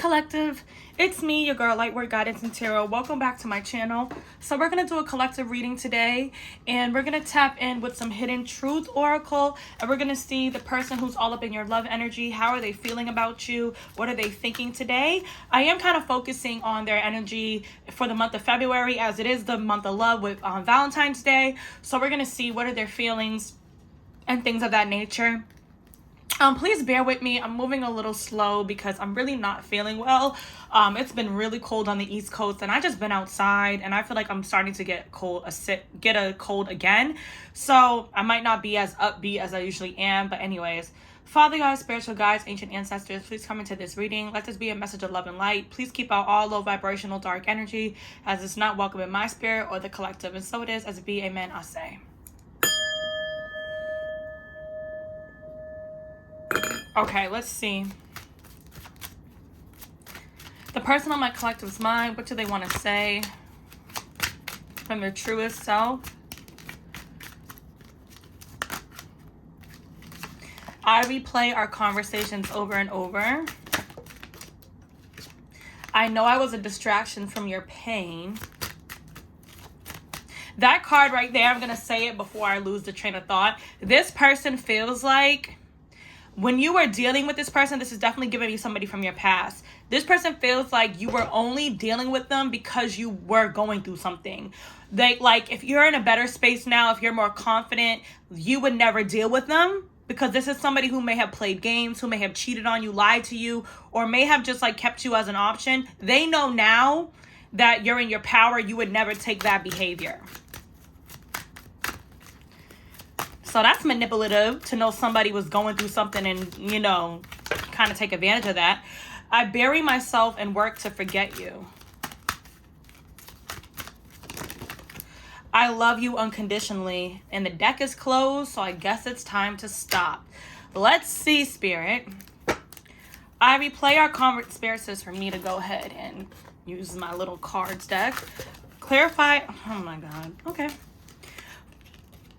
Collective, it's me, your girl, LightWerk Guidance and Tarot. Welcome back to my channel. So we're going to do a collective reading today, and we're going to tap in with some hidden truth oracle, and we're going to see the person who's all up in your love energy. How are they feeling about you? What are they thinking today? I am kind of focusing on their energy for the month of February, as it is the month of love with Valentine's Day. So we're going to see what are their feelings and things of that nature. Please bear with me. I'm moving a little slow because I'm really not feeling well. It's been really cold on the East Coast, and I just been outside, and I feel like I'm starting to get a cold again. So I might not be as upbeat as I usually am. But anyways, Father God, spiritual guides, ancient ancestors, please come into this reading. Let this be a message of love and light. Please keep out all low vibrational dark energy, as it's not welcome in my spirit or the collective. And so it is, as it be, amen, I say. Okay, let's see. The person on my collective's mind, what do they want to say from their truest self? I replay our conversations over and over. I know I was a distraction from your pain. That card right there, I'm going to say it before I lose the train of thought. This person feels like when you were dealing with this person, this is definitely giving you somebody from your past. This person feels like you were only dealing with them because you were going through something. Like if you're in a better space now, if you're more confident, you would never deal with them, because this is somebody who may have played games, who may have cheated on you, lied to you, or may have just like kept you as an option. They know now that you're in your power. You would never take that behavior. So that's manipulative, to know somebody was going through something and, you know, kind of take advantage of that. I bury myself and work to forget you. I love you unconditionally. And the deck is closed, so I guess it's time to stop. Let's see, Spirit. I replay our convert. Spirit says for me to go ahead and use my little cards deck. Clarify. Oh my God. Okay.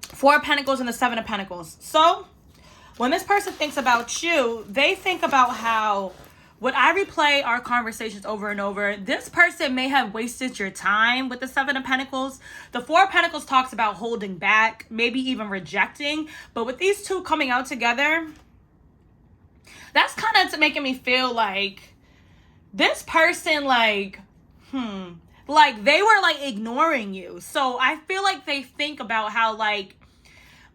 4 of Pentacles and the 7 of Pentacles. So when this person thinks about you, they think about how, when I replay our conversations over and over, this person may have wasted your time with the 7 of Pentacles. The 4 of Pentacles talks about holding back, maybe even rejecting. But with these two coming out together, that's kind of making me feel like this person, like they were like ignoring you. So I feel like they think about how, like,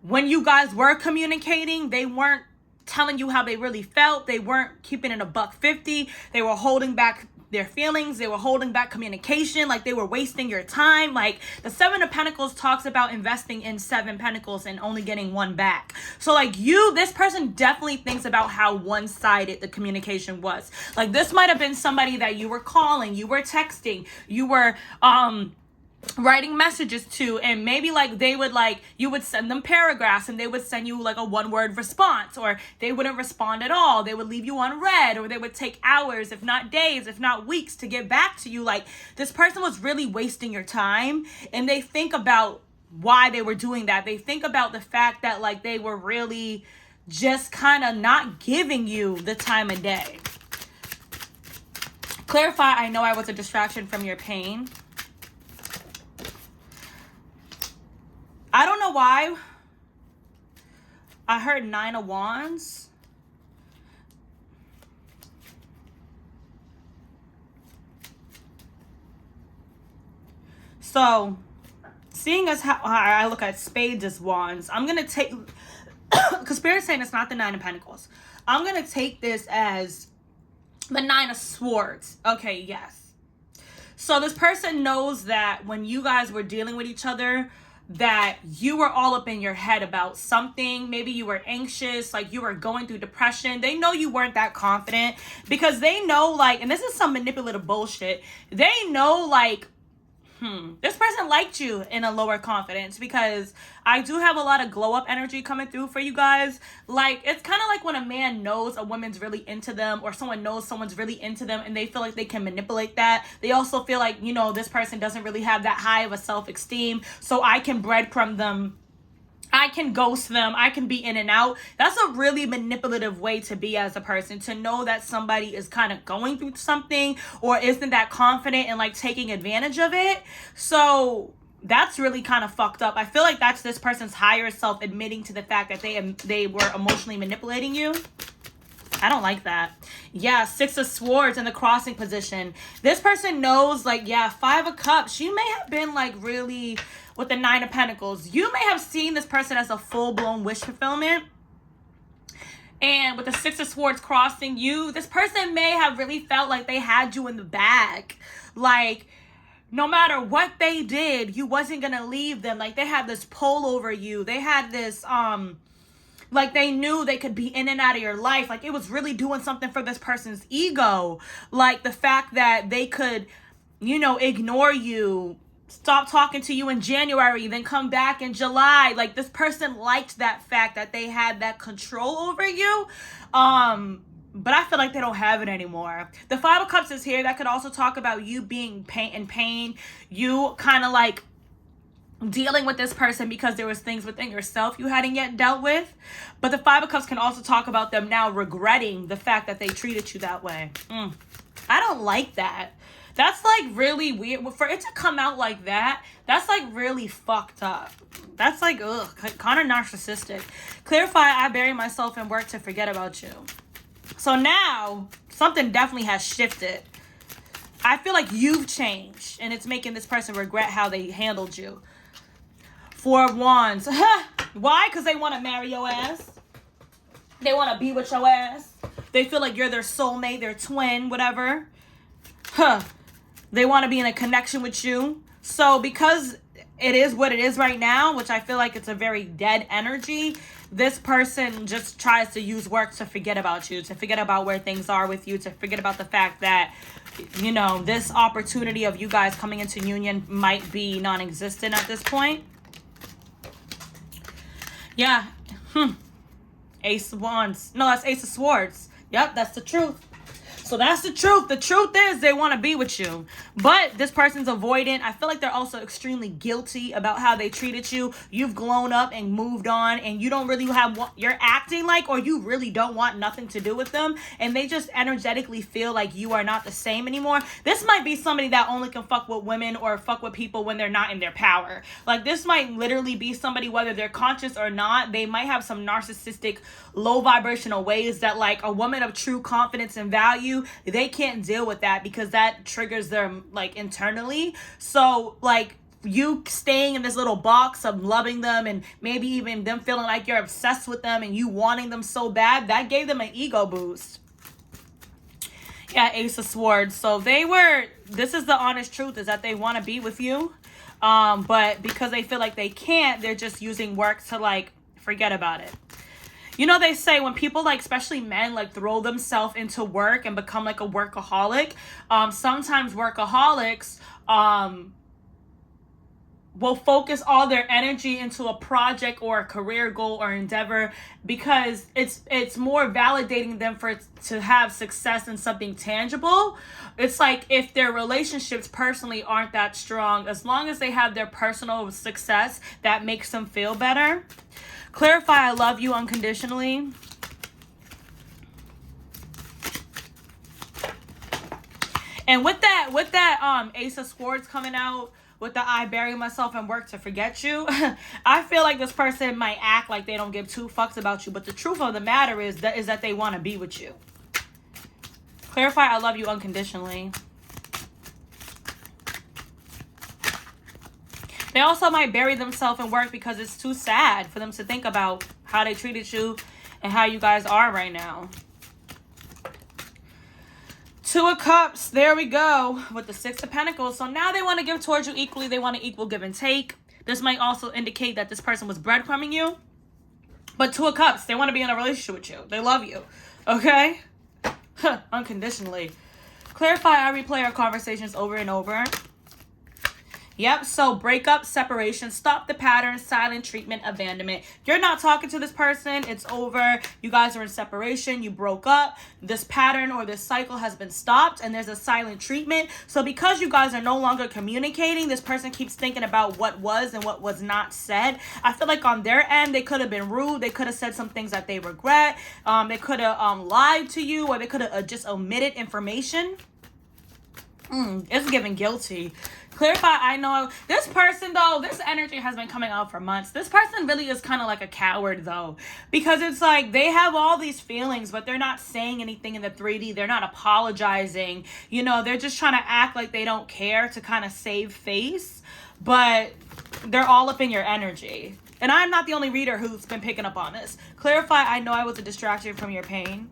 when you guys were communicating, they weren't telling you how they really felt. They weren't keeping it $150. They were holding back their feelings. They were holding back communication. Like, they were wasting your time. Like, the 7 of Pentacles talks about investing in 7 Pentacles and only getting 1 back. So, like, this person definitely thinks about how one-sided the communication was. Like, this might have been somebody that you were calling, you were texting, you were, writing messages to, and maybe like you would send them paragraphs and they would send you like a 1-word response, or they wouldn't respond at all. They would leave you on red, or they would take hours, if not days, if not weeks, to get back to you. Like, this person was really wasting your time, and they think about why they were doing that. They think about the fact that like they were really just kind of not giving you the time of day. Clarify, I know I was a distraction from your pain. I don't know why I heard 9 of Wands. So, seeing as how I look at spades as wands, I'm going to take, because Spirit's saying it's not the 9 of Pentacles. I'm going to take this as the 9 of Swords. Okay, yes. So this person knows that when you guys were dealing with each other, that you were all up in your head about something. Maybe you were anxious, like you were going through depression. They know you weren't that confident, because they know, like, and this is some manipulative bullshit, they know, like, this person liked you in a lower confidence, because I do have a lot of glow up energy coming through for you guys. Like, it's kind of like when a man knows a woman's really into them, or someone knows someone's really into them, and they feel like they can manipulate that. They also feel like, you know, this person doesn't really have that high of a self-esteem, so I can breadcrumb them I can ghost them. I can be in and out. That's a really manipulative way to be as a person, to know that somebody is kind of going through something or isn't that confident and like taking advantage of it. So that's really kind of fucked up. I feel like that's this person's higher self admitting to the fact that they were emotionally manipulating you. I don't like that. Yeah, 6 of Swords in the crossing position. This person knows, like, yeah, 5 of Cups. You may have been, like, really, with the 9 of Pentacles, you may have seen this person as a full-blown wish fulfillment. And with the 6 of Swords crossing you, this person may have really felt like they had you in the bag. Like, no matter what they did, you wasn't gonna leave them. Like, they had this pull over you. They had this, like, they knew they could be in and out of your life. Like, it was really doing something for this person's ego. Like, the fact that they could, you know, ignore you, stop talking to you in January, then come back in July. Like, this person liked that fact that they had that control over you. But I feel like they don't have it anymore. The 5 of Cups is here. That could also talk about you being in pain. You kind of like dealing with this person because there was things within yourself you hadn't yet dealt with. But the 5 of Cups can also talk about them now regretting the fact that they treated you that way. I don't like that. That's like really weird. For it to come out like that, that's like really fucked up. That's like, ugh, kind of narcissistic. Clarify, I bury myself in work to forget about you. So now something definitely has shifted. I feel like you've changed and it's making this person regret how they handled you. 4 of Wands. Why? Because they want to marry your ass. They want to be with your ass. They feel like you're their soulmate, their twin, whatever. They want to be in a connection with you. So because it is what it is right now, which I feel like it's a very dead energy, this person just tries to use work to forget about you, to forget about where things are with you, to forget about the fact that, you know, this opportunity of you guys coming into union might be non-existent at this point. Yeah. Ace of Wands. No, that's Ace of Swords. Yep, that's the truth. So that's the truth. The truth is they want to be with you. But this person's avoidant. I feel like they're also extremely guilty about how they treated you. You've grown up and moved on and you don't really have what you're acting like, or you really don't want nothing to do with them. And they just energetically feel like you are not the same anymore. This might be somebody that only can fuck with women or fuck with people when they're not in their power. Like, this might literally be somebody, whether they're conscious or not, they might have some narcissistic, low vibrational ways that, like, a woman of true confidence and value, they can't deal with that because that triggers them, like, internally. So, like, you staying in this little box of loving them and maybe even them feeling like you're obsessed with them and you wanting them so bad, that gave them an ego boost. Yeah, Ace of Swords. So this is the honest truth, is that they want to be with you. But because they feel like they can't, they're just using work to, like, forget about it. You know, they say when people, like, especially men, like, throw themselves into work and become like a workaholic, sometimes workaholics will focus all their energy into a project or a career goal or endeavor because it's more validating them to have success in something tangible. It's like if their relationships personally aren't that strong, as long as they have their personal success, that makes them feel better. Clarify, I love you unconditionally. And with that Ace of Swords coming out, with the I bury myself and work to forget you, I feel like this person might act like they don't give 2 fucks about you, but the truth of the matter is that they want to be with you. Clarify, I love you unconditionally. They also might bury themselves in work because it's too sad for them to think about how they treated you and how you guys are right now. 2 of Cups, there we go, with the 6 of Pentacles. So now they want to give towards you equally. They want to equal give and take. This might also indicate that this person was breadcrumbing you. But 2 of Cups, they want to be in a relationship with you. They love you, okay? Unconditionally. Clarify, I replay our conversations over and over. Yep, so breakup, separation, stop the pattern, silent treatment, abandonment. You're not talking to this person. It's over. You guys are in separation. You broke up. This pattern or this cycle has been stopped, and there's a silent treatment. So because you guys are no longer communicating, this person keeps thinking about what was and what was not said. I feel like on their end, they could have been rude. They could have said some things that they regret. They could have lied to you, or they could have just omitted information. It's giving guilty. Clarify, I know. This person, though, this energy has been coming out for months. This person really is kind of like a coward, though. Because it's like they have all these feelings, but they're not saying anything in the 3D. They're not apologizing. You know, they're just trying to act like they don't care to kind of save face. But they're all up in your energy. And I'm not the only reader who's been picking up on this. Clarify, I know I was a distraction from your pain.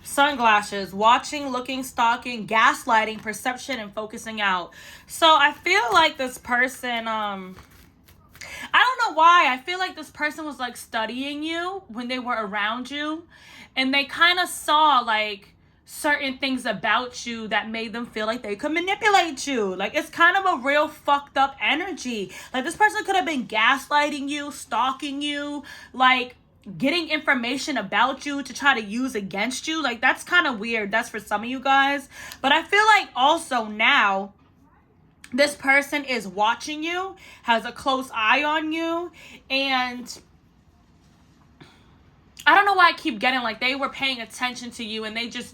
Sunglasses, watching, looking, stalking, gaslighting, perception, and focusing out. So I feel like this person, I don't know why. I feel like this person was like studying you when they were around you, and they kind of saw like certain things about you that made them feel like they could manipulate you. Like, it's kind of a real fucked up energy. Like, this person could have been gaslighting you, stalking you, like getting information about you to try to use against you. Like, that's kind of weird. That's for some of you guys. But I feel like also now this person is watching you, has a close eye on you, and I don't know why I keep getting like they were paying attention to you, and this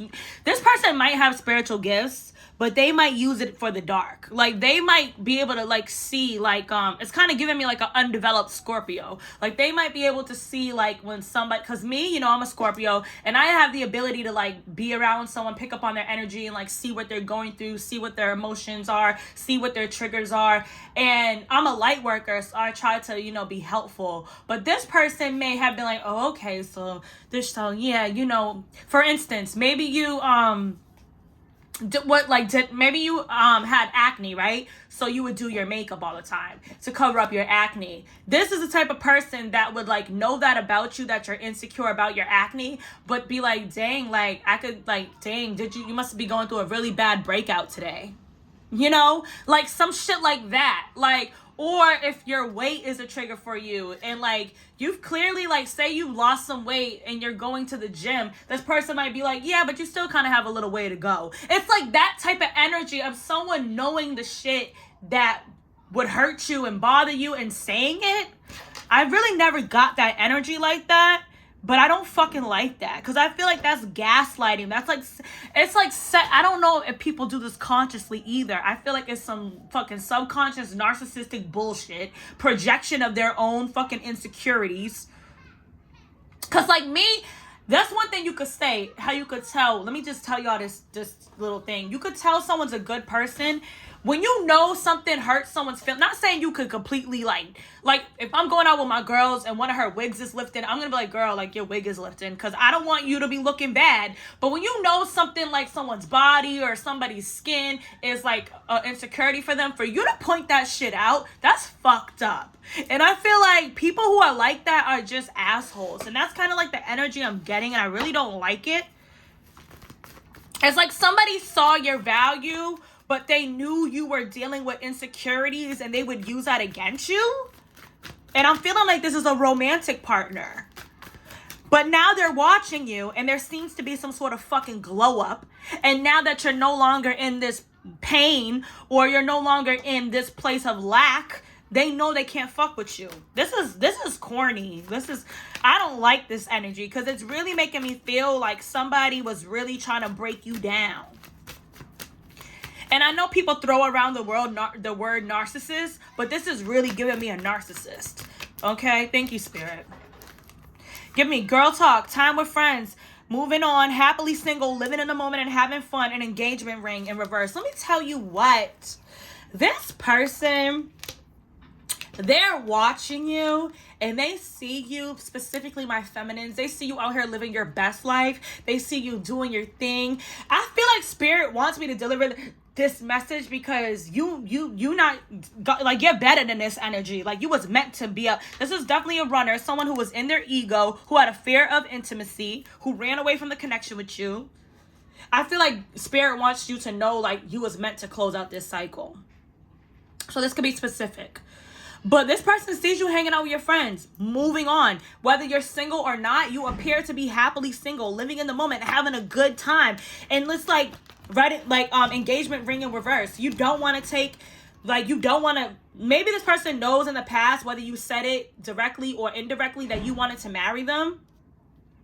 person might have spiritual gifts, but they might use it for the dark. Like, they might be able to like see like, it's kind of giving me like an undeveloped Scorpio. Like, they might be able to see like when somebody, cause me, you know, I'm a Scorpio, and I have the ability to like be around someone, pick up on their energy, and like see what they're going through, see what their emotions are, see what their triggers are. And I'm a light worker, so I try to, you know, be helpful. But this person may have been like, oh, okay, so yeah, you know, for instance, maybe you maybe you had acne, right? So you would do your makeup all the time to cover up your acne. This is the type of person that would like know that about you, that you're insecure about your acne, but be like, dang, like I could like, dang, you must be going through a really bad breakout today. You know, like some shit like that. Like, or if your weight is a trigger for you, and like you've clearly, like, say you lost some weight and you're going to the gym, this person might be like, yeah, but you still kind of have a little way to go. It's like that type of energy of someone knowing the shit that would hurt you and bother you and saying it. I really never got that energy like that. But I don't fucking like that, because I feel like that's gaslighting. That's like, it's like, I don't know if people do this consciously either. I feel like it's some fucking subconscious narcissistic bullshit, projection of their own fucking insecurities. Because like me, that's one thing you could say, how you could tell. Let me just tell y'all this little thing. You could tell someone's a good person when you know something hurts someone's feelings. Not saying you could completely like if I'm going out with my girls and one of her wigs is lifting, I'm gonna be like, girl, like your wig is lifting, because I don't want you to be looking bad. But when you know something like someone's body or somebody's skin is like an insecurity for them, for you to point that shit out, that's fucked up. And I feel like people who are like that are just assholes, and that's kind of like the energy I'm getting, and I really don't like it. It's like somebody saw your value, but they knew you were dealing with insecurities and they would use that against you. And I'm feeling like this is a romantic partner. But now they're watching you, and there seems to be some sort of fucking glow up. And now that you're no longer in this pain, or you're no longer in this place of lack, they know they can't fuck with you. This is corny. I don't like this energy, because it's really making me feel like somebody was really trying to break you down. And I know people throw around the word narcissist, but this is really giving me a narcissist. Okay? Thank you, Spirit. Give me girl talk, time with friends, moving on, happily single, living in the moment and having fun, an engagement ring in reverse. Let me tell you what. This person, they're watching you, and they see you, specifically my feminines, they see you out here living your best life. They see you doing your thing. I feel like Spirit wants me to deliver this message because you not like, you're better than this energy. Like, you was meant to be this is definitely a runner, someone who was in their ego, who had a fear of intimacy, who ran away from the connection with you. I feel like spirit wants you to know, like, you was meant to close out this cycle. So this could be specific. But this person sees you hanging out with your friends, moving on. Whether you're single or not, you appear to be happily single, living in the moment, having a good time. And it's like, engagement ring in reverse. You don't want to take, like, you don't want to, maybe this person knows in the past, whether you said it directly or indirectly, that you wanted to marry them.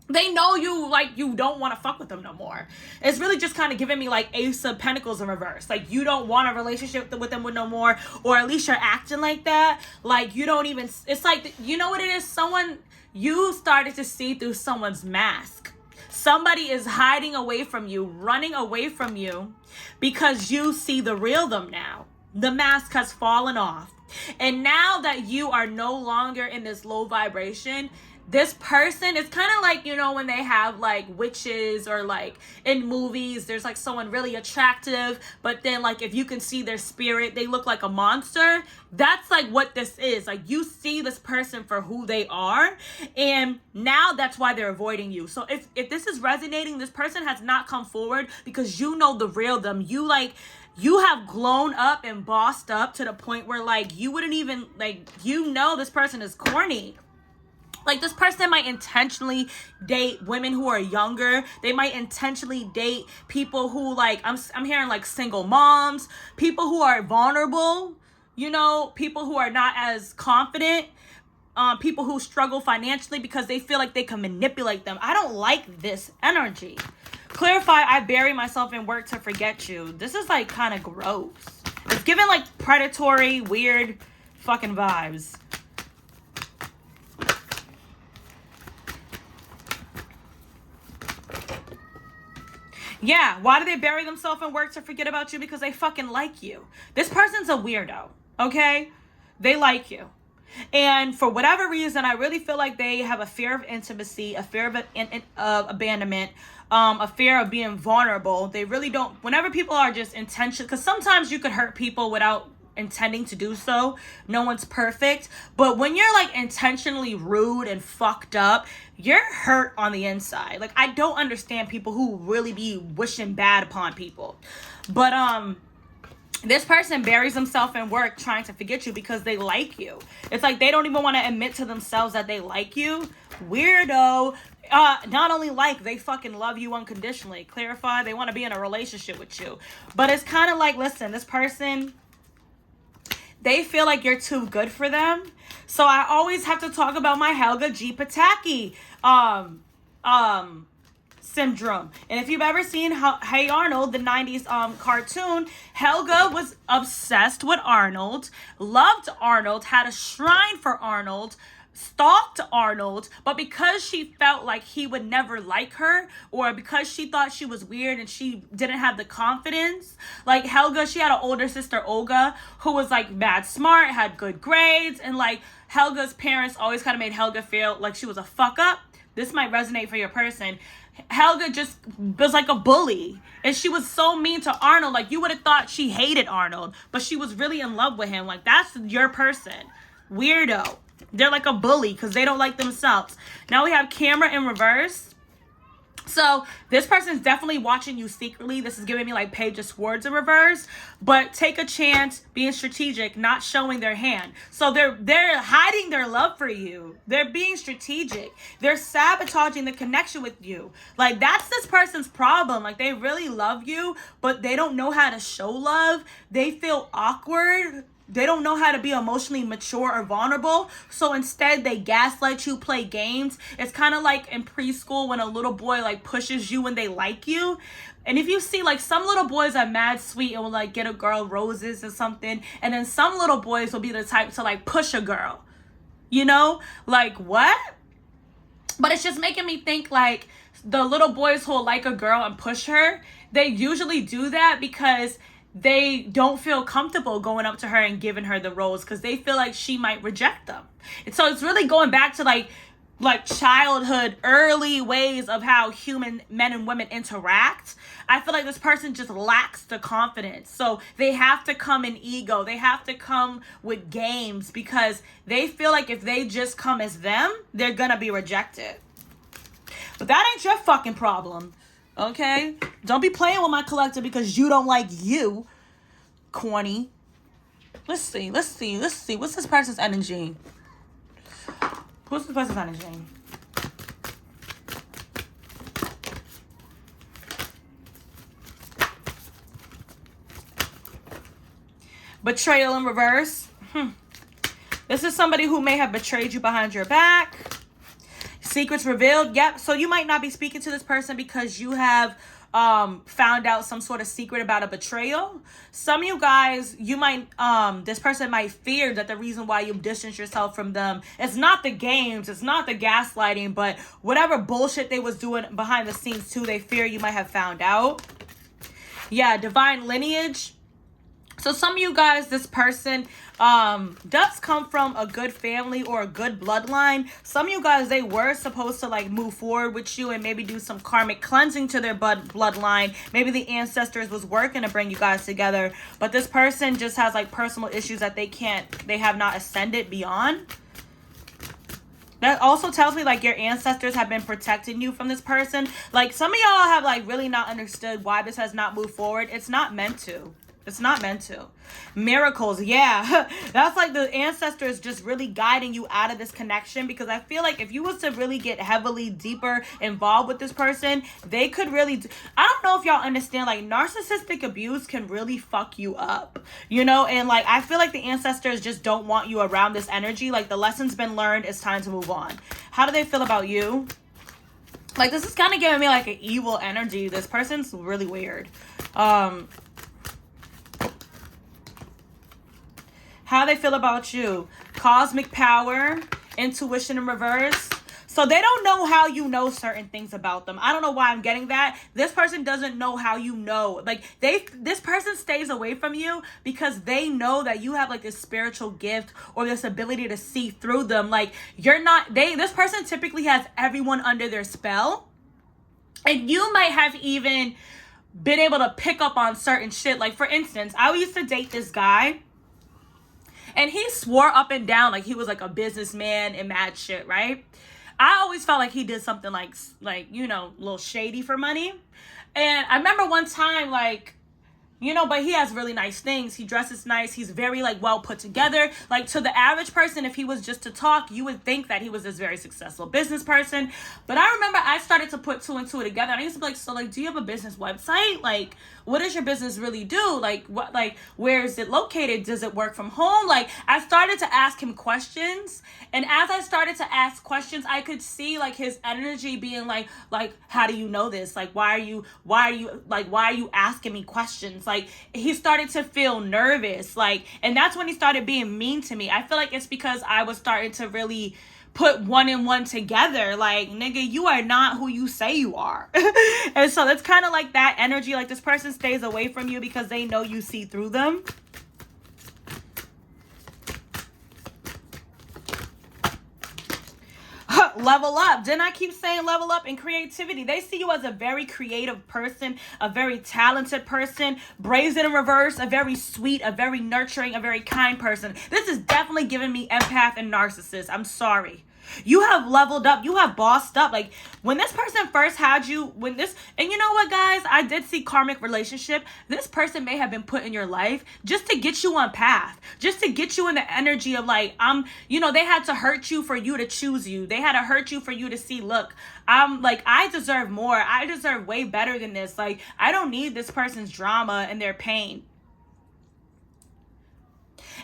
They know you, like, you don't want to fuck with them no more. It's really just kind of giving me, like, Ace of Pentacles in reverse. Like, you don't want a relationship with them with no more, or at least you're acting like that. Like, you don't even, it's like, you know what it is? You started to see through someone's mask. Somebody is hiding away from you, running away from you, because you see the real them now. The mask has fallen off. And now that you are no longer in this low vibration, this person, it's kind of like, you know, when they have like witches, or like in movies, there's like someone really attractive, but then like if you can see their spirit, they look like a monster. That's like what this is. Like, you see this person for who they are, and now that's why they're avoiding you. So if this is resonating, this person has not come forward because you know the real them. You have grown up and bossed up to the point where, like, you wouldn't even, like, you know, this person is corny. Like, this person might intentionally date women who are younger. They might intentionally date people who, like, I'm hearing, like, single moms, people who are vulnerable, you know, people who are not as confident, people who struggle financially because they feel like they can manipulate them. I don't like this energy. Clarify, I bury myself in work to forget you. This is, like, kind of gross. It's giving, like, predatory, weird fucking vibes. Yeah, why do they bury themselves in work to forget about you? Because they fucking like you. This person's a weirdo, okay? They like you. And for whatever reason, I really feel like they have a fear of intimacy, a fear of abandonment, a fear of being vulnerable. They really don't, whenever people are just intentional, because sometimes you could hurt people without intending to do so. No one's perfect. But when you're like intentionally rude and fucked up, you're hurt on the inside. Like, I don't understand people who really be wishing bad upon people. But this person buries himself in work trying to forget you because they like you. It's like they don't even want to admit to themselves that they like you. Weirdo. Not only like, they fucking love you unconditionally. Clarify, they want to be in a relationship with you. But it's kind of like, listen, this person, they feel like you're too good for them. So I always have to talk about my Helga G. Pataki syndrome. And if you've ever seen Hey Arnold, the 90s cartoon, Helga was obsessed with Arnold, loved Arnold, had a shrine for Arnold, stalked Arnold, but because she felt like he would never like her, or because she thought she was weird and she didn't have the confidence, like Helga, she had an older sister, Olga, who was like mad smart, had good grades, and like Helga's parents always kind of made Helga feel like she was a fuck up. This might resonate for your person. Helga just was like a bully, and she was so mean to Arnold. Like, you would have thought she hated Arnold, but she was really in love with him. Like, that's your person. Weirdo. They're like a bully because they don't like themselves. Now we have camera in reverse. So this person's definitely watching you secretly. This is giving me like Page of Swords in reverse. But take a chance, being strategic, not showing their hand. So they're hiding their love for you. They're being strategic. They're sabotaging the connection with you. Like, that's this person's problem. Like, they really love you, but they don't know how to show love. They feel awkward. They don't know how to be emotionally mature or vulnerable. So instead, they gaslight you, play games. It's kind of like in preschool when a little boy like pushes you when they like you. And if you see, like, some little boys are mad sweet and will like get a girl roses or something. And then some little boys will be the type to like push a girl. You know? Like, what? But it's just making me think like the little boys who will like a girl and push her, they usually do that because they don't feel comfortable going up to her and giving her the rose because they feel like she might reject them. And so it's really going back to like like childhood, early ways of how human men and women interact. I feel like this person just lacks the confidence. So they have to come in ego. They have to come with games because they feel like if they just come as them, they're gonna be rejected. But that ain't your fucking problem. Okay? Don't be playing with my collector because you don't like you. Corny. Let's see. What's this person's energy? What's this person's energy? Betrayal in reverse. This is somebody who may have betrayed you behind your back. Secrets revealed. Yep. So you might not be speaking to this person because you have found out some sort of secret about a betrayal. Some of you guys, you might, this person might fear that the reason why you distance yourself from them, it's not the games, it's not the gaslighting, but whatever bullshit they was doing behind the scenes too, they fear you might have found out. Yeah, divine lineage. So some of you guys, this person does come from a good family or a good bloodline. Some of you guys, they were supposed to like move forward with you and maybe do some karmic cleansing to their bloodline. Maybe the ancestors was working to bring you guys together. But this person just has like personal issues that they have not ascended beyond. That also tells me like your ancestors have been protecting you from this person. Like some of y'all have like really not understood why this has not moved forward. It's not meant to. It's not meant to. Miracles, yeah. That's like the ancestors just really guiding you out of this connection, because I feel like if you was to really get heavily deeper involved with this person, they could really I don't know if y'all understand, like narcissistic abuse can really fuck you up, you know? And like I feel like the ancestors just don't want you around this energy. Like the lesson's been learned, it's time to move on. How do they feel about you? Like this is kind of giving me like an evil energy. This person's really weird. How they feel about you? Cosmic power, intuition in reverse. So they don't know how you know certain things about them. I don't know why I'm getting that. This person doesn't know how you know. Like this person stays away from you because they know that you have like this spiritual gift or this ability to see through them. Like this person typically has everyone under their spell. And you might have even been able to pick up on certain shit. Like for instance, I used to date this guy. And he swore up and down like he was like a businessman and mad shit, right? I always felt like he did something like you know, a little shady for money. And I remember one time, like, you know, but he has really nice things. He dresses nice. He's very like well put together. Like to the average person, if he was just to talk, you would think that he was this very successful business person. But I remember I started to put two and two together. And I used to be like, so like, do you have a business website? Like, what does your business really do? Like, what, like, where is it located? Does it work from home? Like, I started to ask him questions. And as I started to ask questions, I could see like his energy being like, how do you know this? Like, why are you asking me questions? Like, he started to feel nervous. Like, and that's when he started being mean to me. I feel like it's because I was starting to really put one and one together. Like, nigga, you are not who you say you are. And so it's kind of like that energy. Like this person stays away from you because they know you see through them. Level up. Didn't I keep saying level up in creativity? They see you as a very creative person, a very talented person, brazen in reverse, a very sweet, a very nurturing, a very kind person. This is definitely giving me empath and narcissist. I'm sorry. You have leveled up. You have bossed up. Like when this person first had you, and you know what, guys, I did see karmic relationship. This person may have been put in your life just to get you on path, just to get you in the energy of like, you know, they had to hurt you for you to choose you. They had to hurt you for you to see, look, I deserve more. I deserve way better than this. Like, I don't need this person's drama and their pain.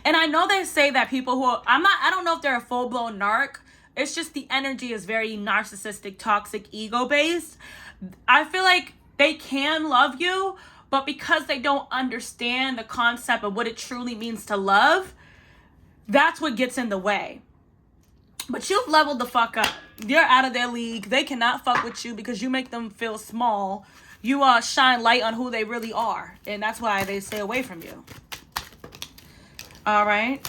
And I know they say that people who I don't know if they're a full-blown narc. It's just the energy is very narcissistic, toxic, ego-based. I feel like they can love you, but because they don't understand the concept of what it truly means to love, that's what gets in the way. But you've leveled the fuck up. You're out of their league. They cannot fuck with you because you make them feel small. You shine light on who they really are. And that's why they stay away from you. All right.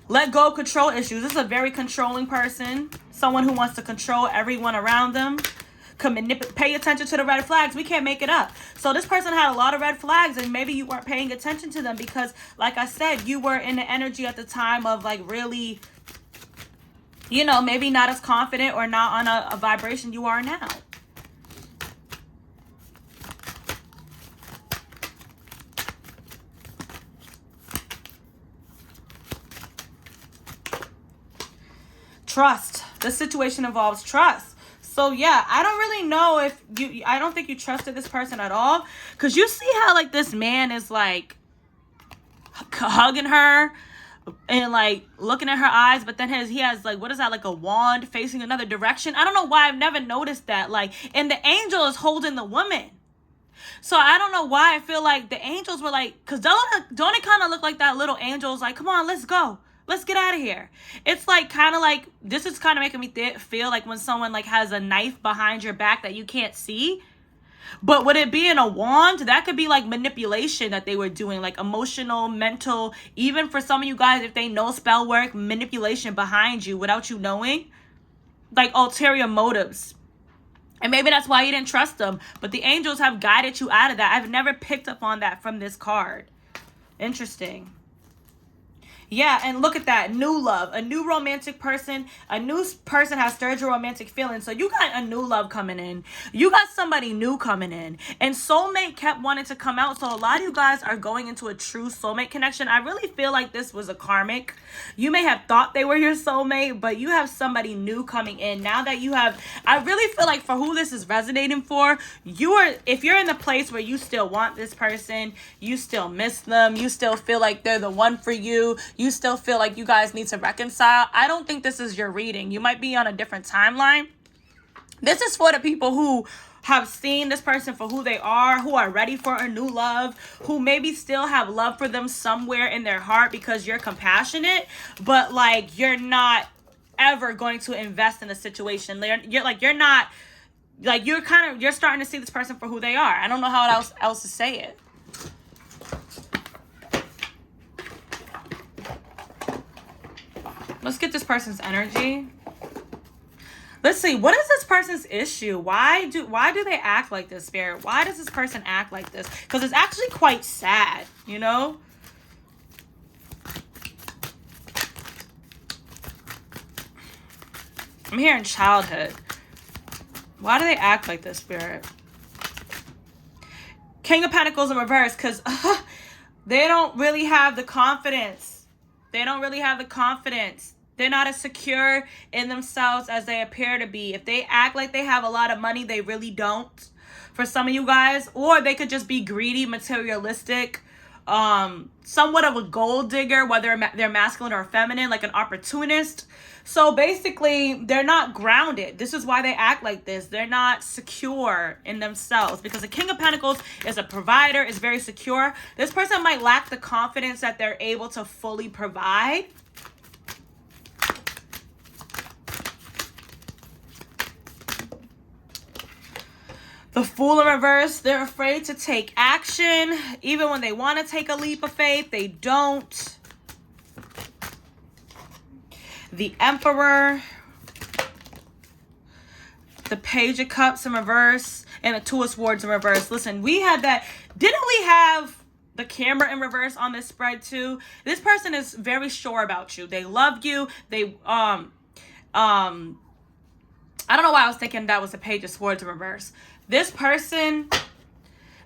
Let go of control issues. This is a very controlling person. Someone who wants to control everyone around them. Pay attention to the red flags. We can't make it up. So this person had a lot of red flags, and maybe you weren't paying attention to them because, like I said, you were in the energy at the time of like really, you know, maybe not as confident or not on a vibration you are now. Trust. The situation involves trust. So yeah, I don't really know if I don't think you trusted this person at all. Because you see how like this man is like hugging her and like looking at her eyes. But then he has like, what is that? Like a wand facing another direction. I don't know why I've never noticed that. Like, and the angel is holding the woman. So I don't know why I feel like the angels were like, because don't it kind of look like that little angel's like, come on, let's go. Let's get out of here. It's like kind of like, this is kind of making me feel like when someone like has a knife behind your back that you can't see. But would it be in a wand? That could be like manipulation that they were doing, like emotional, mental, even for some of you guys, if they know spell work, manipulation behind you without you knowing, like ulterior motives. And maybe that's why you didn't trust them. But the angels have guided you out of that. I've never picked up on that from this card. Interesting. Yeah, and look at that. New love. A new romantic person. A new person has stirred your romantic feelings. So you got a new love coming in. You got somebody new coming in. And soulmate kept wanting to come out. So a lot of you guys are going into a true soulmate connection. I really feel like this was a karmic. You may have thought they were your soulmate, but you have somebody new coming in. Now that you have, I really feel like for who this is resonating for, if you're in the place where you still want this person, you still miss them, you still feel like they're the one for you, you still feel like you guys need to reconcile, I don't think this is your reading. You might be on a different timeline. This is for the people who have seen this person for who they are, who are ready for a new love, who maybe still have love for them somewhere in their heart because you're compassionate, but like you're not ever going to invest in a situation. You're starting to see this person for who they are. I don't know how else to say it. Let's get this person's energy. Let's see, what is this person's issue? Why do they act like this, Spirit? Why does this person act like this? Because it's actually quite sad, you know? I'm hearing childhood. Why do they act like this, Spirit? King of Pentacles in reverse, because they don't really have the confidence. They don't really have the confidence. They're not as secure in themselves as they appear to be. If they act like they have a lot of money, they really don't. For some of you guys, or they could just be greedy, materialistic, somewhat of a gold digger, whether they're masculine or feminine, like an opportunist. So basically, they're not grounded. This is why they act like this. They're not secure in themselves because the King of Pentacles is a provider, is very secure. This person might lack the confidence that they're able to fully provide. The Fool in reverse, they're afraid to take action. Even when they want to take a leap of faith, they don't. The Emperor. The Page of Cups in reverse. And the Two of Swords in reverse. Listen, we had that. Didn't we have the Camera in reverse on this spread too? This person is very sure about you. They love you. They, I don't know why I was thinking that was the Page of Swords in reverse. This person,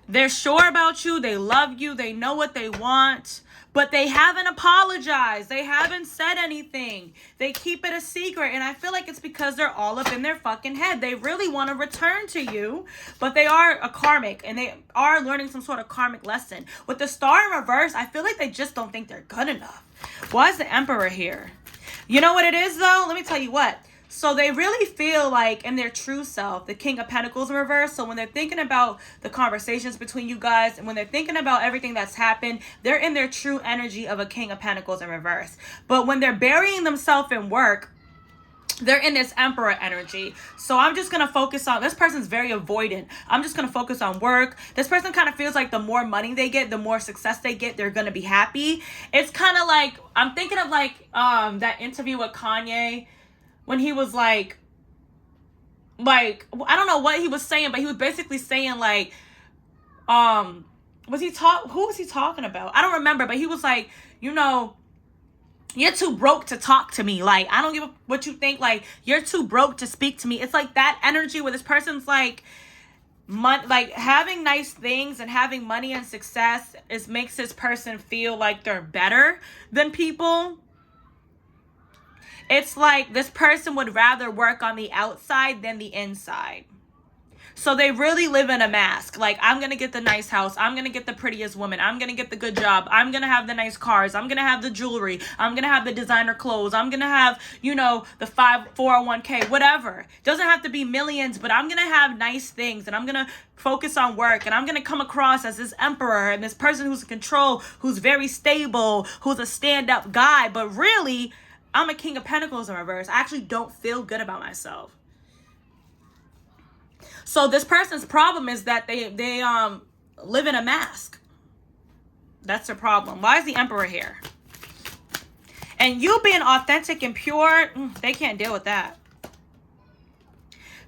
they're sure about you. They love you. They know what they want, but they haven't apologized. They haven't said anything. They keep it a secret. And I feel like it's because they're all up in their fucking head. They really want to return to you, but they are a karmic and they are learning some sort of karmic lesson. With the Star in reverse, I feel like they just don't think they're good enough. Why is the Emperor here? You know what it is though? Let me tell you what. So they really feel like in their true self, the King of Pentacles in reverse. So when they're thinking about the conversations between you guys, and when they're thinking about everything that's happened, they're in their true energy of a King of Pentacles in reverse. But when they're burying themselves in work, they're in this emperor energy. So I'm just going to focus on, this person's very avoidant. I'm just going to focus on work. This person kind of feels like the more money they get, the more success they get, they're going to be happy. It's kind of like, I'm thinking of like that interview with Kanye when he was like, I don't know what he was saying, but he was basically saying like, who was he talking about? I don't remember, but he was like, you know, you're too broke to talk to me. Like, I don't give a what you think. Like, you're too broke to speak to me. It's like that energy where this person's like, having nice things and having money and success makes this person feel like they're better than people. It's like this person would rather work on the outside than the inside. So they really live in a mask. Like, I'm going to get the nice house. I'm going to get the prettiest woman. I'm going to get the good job. I'm going to have the nice cars. I'm going to have the jewelry. I'm going to have the designer clothes. I'm going to have, you know, the 401k, whatever. Doesn't have to be millions, but I'm going to have nice things, and I'm going to focus on work, and I'm going to come across as this emperor and this person who's in control, who's very stable, who's a stand-up guy. But really, I'm a King of Pentacles in reverse. I actually don't feel good about myself. So this person's problem is that they live in a mask. That's their problem. Why is the Emperor here? And you being authentic and pure, they can't deal with that.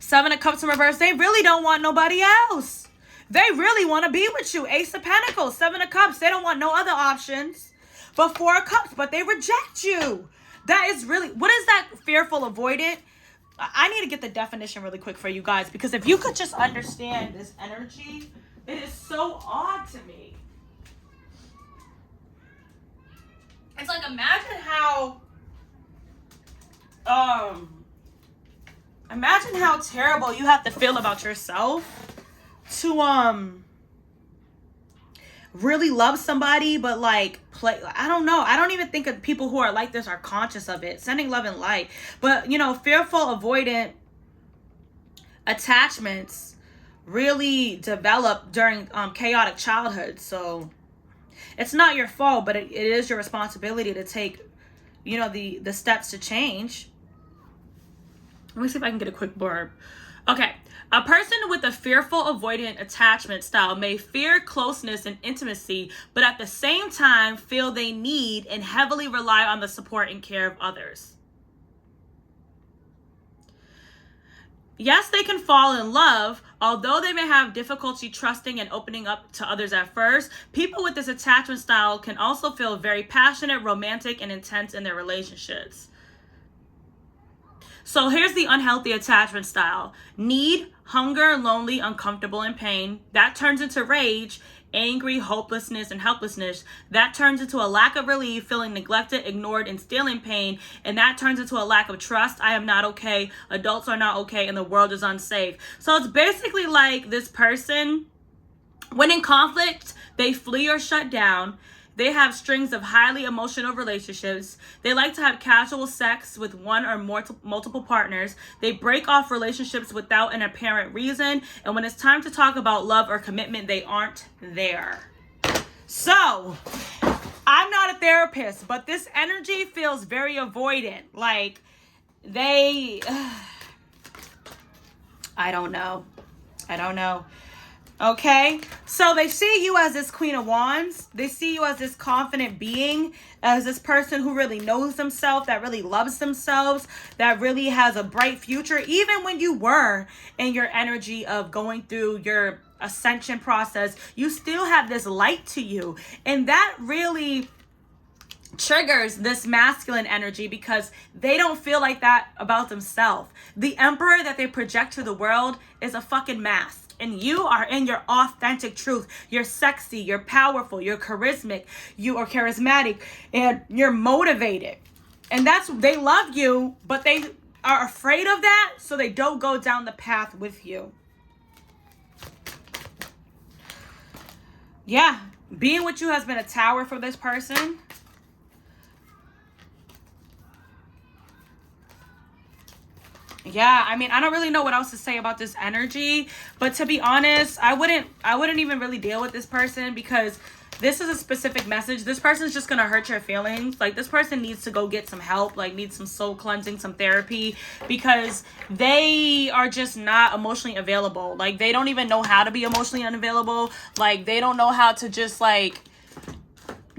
7 of Cups in reverse, they really don't want nobody else. They really want to be with you. Ace of Pentacles, 7 of Cups, they don't want no other options. But 4 of Cups, but they reject you. That is really, what is that fearful avoidant? I need to get the definition really quick for you guys, because if you could just understand this energy, it is so odd to me. It's like, imagine how terrible you have to feel about yourself to really love somebody, but like I don't know. I don't even think of people who are like this are conscious of it. Sending love and light. But, you know, fearful, avoidant attachments really develop during chaotic childhood. So it's not your fault, but it is your responsibility to take, you know, the steps to change. Let me see if I can get a quick blurb. Okay. A person with a fearful, avoidant attachment style may fear closeness and intimacy, but at the same time feel they need and heavily rely on the support and care of others. Yes, they can fall in love, although they may have difficulty trusting and opening up to others at first. People with this attachment style can also feel very passionate, romantic, and intense in their relationships. So here's the unhealthy attachment style. Need, hunger, lonely, uncomfortable, and pain. That turns into rage, angry, hopelessness, and helplessness. That turns into a lack of relief, feeling neglected, ignored, and still in pain. And that turns into a lack of trust. I am not okay. Adults are not okay. And the world is unsafe. So it's basically like this person, when in conflict, they flee or shut down. They have strings of highly emotional relationships. They like to have casual sex with one or more multiple partners. They break off relationships without an apparent reason. And when it's time to talk about love or commitment, they aren't there. So, I'm not a therapist, but this energy feels very avoidant. Like, they... I don't know. Okay, so they see you as this Queen of Wands. They see you as this confident being, as this person who really knows themselves, that really loves themselves, that really has a bright future. Even when you were in your energy of going through your ascension process, you still have this light to you. And that really triggers this masculine energy because they don't feel like that about themselves. The Emperor that they project to the world is a fucking mask. And you are in your authentic truth. You're sexy, you're powerful, you're charismatic, you are charismatic, and you're motivated. And they love you, but they are afraid of that, so they don't go down the path with you. Yeah, being with you has been a tower for this person. Yeah, I mean, I don't really know what else to say about this energy, but to be honest, I wouldn't even really deal with this person because this is a specific message. This person's just gonna hurt your feelings. Like, this person needs to go get some help, like needs some soul cleansing, some therapy, because they are just not emotionally available. Like, they don't even know how to be emotionally unavailable. Like, they don't know how to just like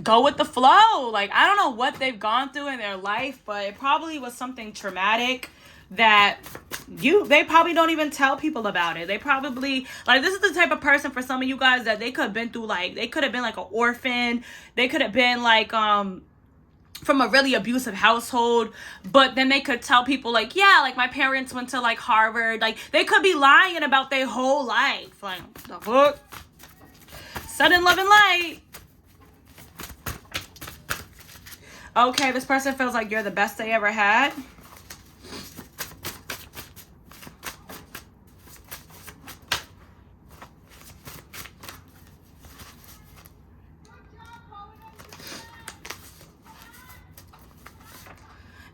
go with the flow. Like, I don't know what they've gone through in their life, but it probably was something traumatic that they probably don't even tell people about it. They probably, like, this is the type of person for some of you guys that they could have been through, like, they could have been like an orphan. They could have been like from a really abusive household, but then they could tell people like, yeah, like my parents went to like Harvard. Like, they could be lying about their whole life. Like, the fuck? Sudden love and light. Okay, this person feels like you're the best they ever had.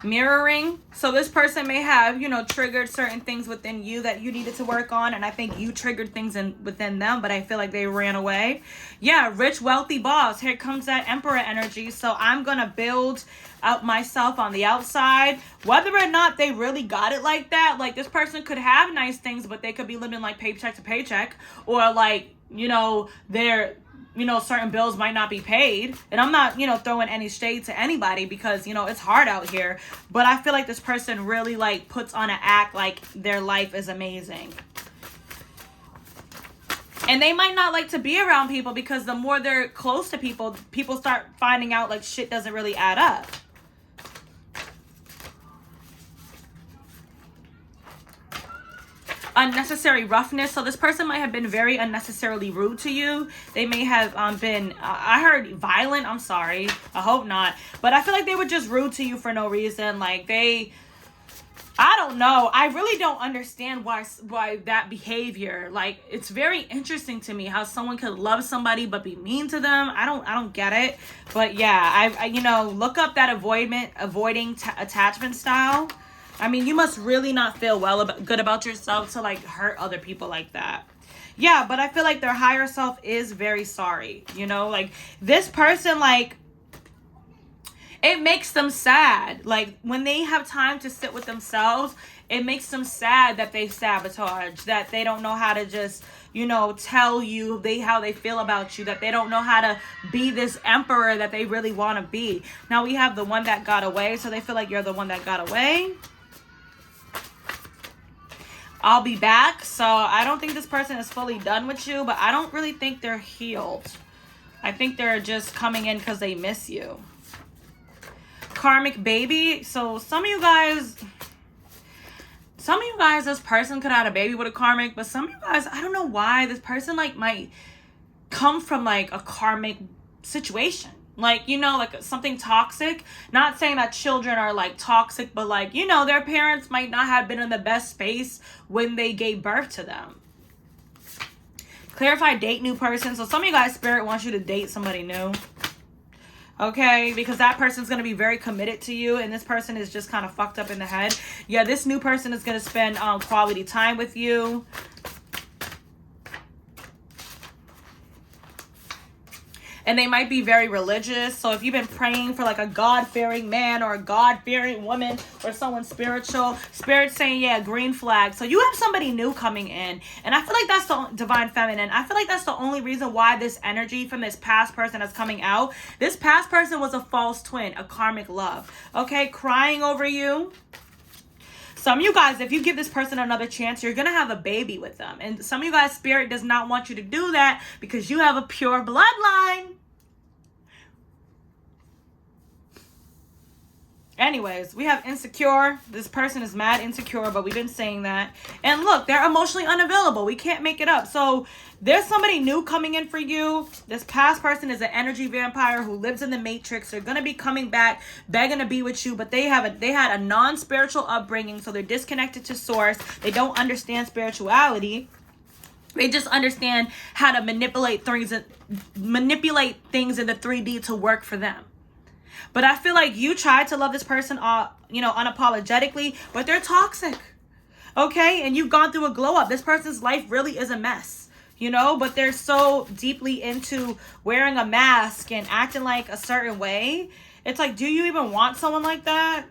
Mirroring. So this person may have, you know, triggered certain things within you that you needed to work on, and I think you triggered things within them, but I feel like they ran away. Yeah, rich, wealthy boss. Here comes that emperor energy. So I'm gonna build up myself on the outside, whether or not they really got it like that. Like, this person could have nice things, but they could be living like paycheck to paycheck, or like, you know, they're, you know, certain bills might not be paid. And I'm not, you know, throwing any shade to anybody, because, you know, it's hard out here. But I feel like this person really like puts on an act like their life is amazing. And they might not like to be around people, because the more they're close to people, people start finding out like shit doesn't really add up. Unnecessary roughness. So this person might have been very unnecessarily rude to you. They may have been, I heard violent. I'm sorry. I hope not. But I feel like they were just rude to you for no reason. Like, I don't know. I really don't understand why that behavior. Like, it's very interesting to me how someone could love somebody but be mean to them. I don't get it. But yeah, I you know, look up that avoiding attachment style. I mean, you must really not feel good about yourself to like hurt other people like that. Yeah, but I feel like their higher self is very sorry. You know, like, this person, like, it makes them sad. Like, when they have time to sit with themselves, it makes them sad that they sabotage, that they don't know how to just, you know, tell you how they feel about you, that they don't know how to be this emperor that they really want to be. Now we have the one that got away, so they feel like you're the one that got away. I'll be back. So I don't think this person is fully done with you, but I don't really think they're healed. I think they're just coming in because they miss you. Karmic baby. So some of you guys, this person could have had a baby with a karmic, but some of you guys, I don't know why this person like might come from like a karmic situation. Like, you know, like something toxic. Not saying that children are like toxic, but like, you know, their parents might not have been in the best space when they gave birth to them. Clarify, date new person. So some of you guys, spirit wants you to date somebody new. Okay, because that person's going to be very committed to you, and this person is just kind of fucked up in the head. Yeah, this new person is going to spend quality time with you. And they might be very religious. So if you've been praying for like a God-fearing man or a God-fearing woman or someone spiritual, Spirit's saying, yeah, green flag. So you have somebody new coming in. And I feel like that's the divine feminine. I feel like that's the only reason why this energy from this past person is coming out. This past person was a false twin, a karmic love. Okay, crying over you. Some of you guys, if you give this person another chance, you're going to have a baby with them. And some of you guys, Spirit does not want you to do that because you have a pure bloodline. Anyways, we have insecure. This person is mad insecure, but we've been saying that. And look, they're emotionally unavailable. We can't make it up. So there's somebody new coming in for you. This past person is an energy vampire who lives in the matrix. They're going to be coming back, begging to be with you, but they had a non-spiritual upbringing, so they're disconnected to source. They don't understand spirituality. They just understand how to manipulate things in the 3D to work for them. But I feel like you tried to love this person, unapologetically, but they're toxic. Okay? And you've gone through a glow up. This person's life really is a mess. you know, but they're so deeply into wearing a mask and acting like a certain way. It's like, do you even want someone like that?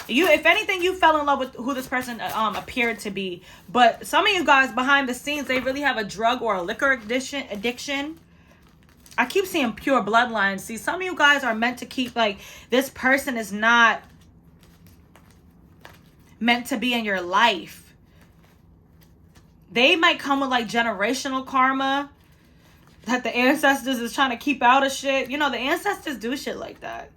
If anything, you fell in love with who this person appeared to be. But some of you guys behind the scenes, they really have a drug or a liquor addiction. I keep seeing pure bloodlines. See, some of you guys are meant to keep, like, this person is not meant to be in your life. They might come with, like, generational karma that the ancestors is trying to keep out of shit. You know, the ancestors do shit like that.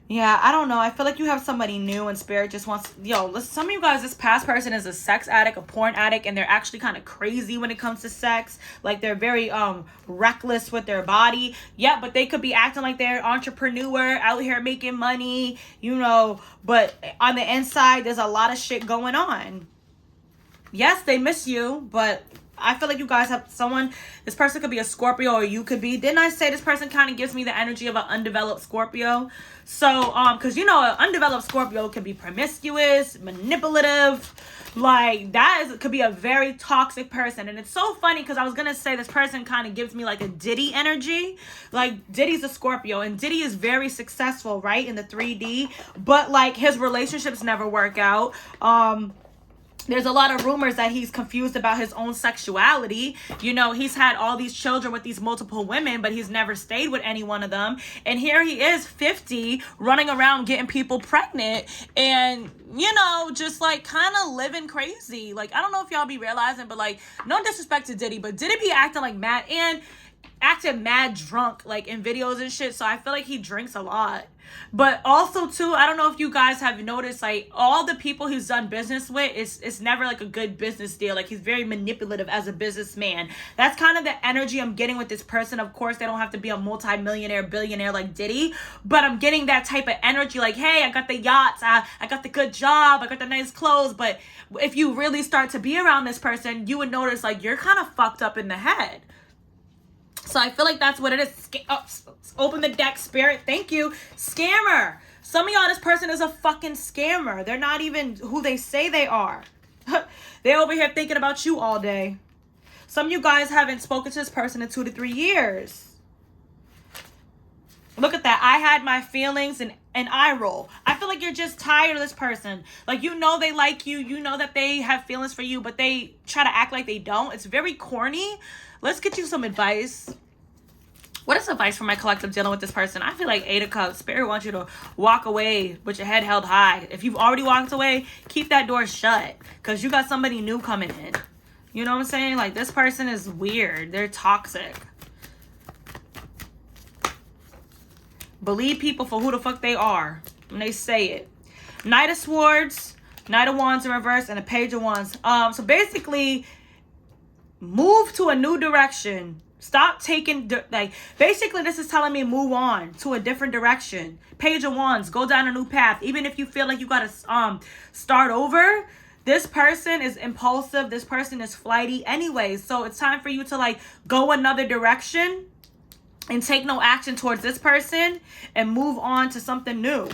Yeah, I don't know. I feel like you have somebody new and spirit just wants... Yo, listen, some of you guys, this past person is a sex addict, a porn addict, and they're actually kind of crazy when it comes to sex. Like, they're very reckless with their body. Yeah, but they could be acting like they're an entrepreneur, out here making money, you know. But on the inside, there's a lot of shit going on. Yes, they miss you, but... I feel like you guys have someone, this person could be a Scorpio or you could be. Didn't I say this person kind of gives me the energy of an undeveloped Scorpio? So, because, you know, an undeveloped Scorpio can be promiscuous, manipulative. Like, could be a very toxic person. And it's so funny because I was going to say this person kind of gives me like a Diddy energy. Like, Diddy's a Scorpio and Diddy is very successful, right, in the 3D. But, like, his relationships never work out. There's a lot of rumors that he's confused about his own sexuality. You know, he's had all these children with these multiple women, but he's never stayed with any one of them. And here he is, 50, running around getting people pregnant and, you know, just like kind of living crazy. Like, I don't know if y'all be realizing, but like, no disrespect to Diddy, but Diddy be acting like mad and acting mad drunk, like in videos and shit. So I feel like he drinks a lot. But also too, I don't know if you guys have noticed, like, all the people he's done business with, it's never like a good business deal. Like, he's very manipulative as a businessman. That's kind of the energy I'm getting with this person. Of course, they don't have to be a multi-millionaire, billionaire like Diddy, but I'm getting that type of energy. Like, hey, I got the yachts, I got the good job, I got the nice clothes. But if you really start to be around this person, you would notice, like, you're kind of fucked up in the head. So I feel like that's what it is. Open the deck, spirit. Thank you. Scammer. Some of y'all, this person is a fucking scammer. They're not even who they say they are. They're over here thinking about you all day. Some of you guys haven't spoken to this person in 2 to 3 years. Look at that. I had my feelings and eye roll. I feel like you're just tired of this person. Like, you know they like you. You know that they have feelings for you, but they try to act like they don't. It's very corny. Let's get you some advice. What is advice for my collective dealing with this person? I feel like 8 of Cups. Spirit wants you to walk away with your head held high. If you've already walked away, keep that door shut. Because you got somebody new coming in. You know what I'm saying? Like, this person is weird. They're toxic. Believe people for who the fuck they are when they say it. Knight of Swords, Knight of Wands in reverse, and a Page of Wands. So basically, move to a new direction. Stop taking, like, basically this is telling me move on to a different direction. Page of Wands, go down a new path. Even if you feel like you gotta start over, this person is impulsive. This person is flighty anyway. So it's time for you to, like, go another direction and take no action towards this person and move on to something new.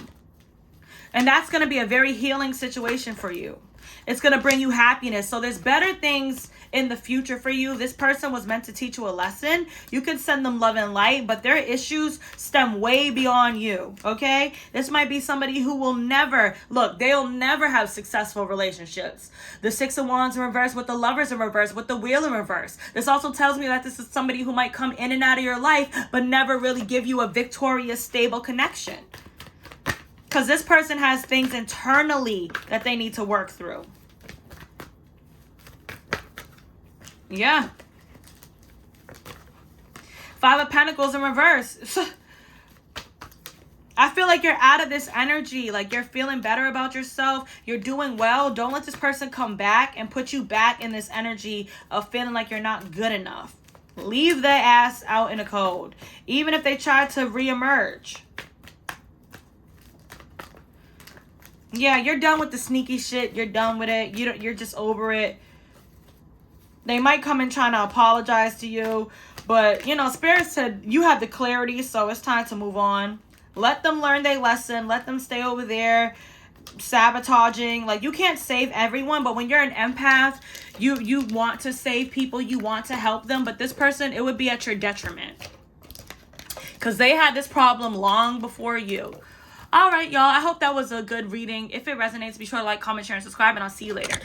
And that's going to be a very healing situation for you. It's going to bring you happiness. So there's better things in the future for you. This person was meant to teach you a lesson. You can send them love and light, but their issues stem way beyond you, okay? This might be somebody who will never, look, they'll never have successful relationships. The 6 of Wands in reverse with the Lovers in reverse, with the Wheel in reverse. This also tells me that this is somebody who might come in and out of your life, but never really give you a victorious, stable connection. Because this person has things internally that they need to work through. Yeah. 5 of Pentacles in reverse. I feel like you're out of this energy. Like, you're feeling better about yourself. You're doing well. Don't let this person come back and put you back in this energy of feeling like you're not good enough. Leave their ass out in the cold. Even if they try to reemerge. Yeah, you're done with the sneaky shit. You're done with it. You're just over it. They might come in trying to apologize to you. But, you know, Spirit said you have the clarity, so it's time to move on. Let them learn their lesson. Let them stay over there. sabotaging. Like, you can't save everyone, but when you're an empath, you want to save people, you want to help them, but this person, it would be at your detriment because they had this problem long before you. All right, y'all, I hope that was a good reading. If it resonates, be sure to like, comment, share, and subscribe, and I'll see you later.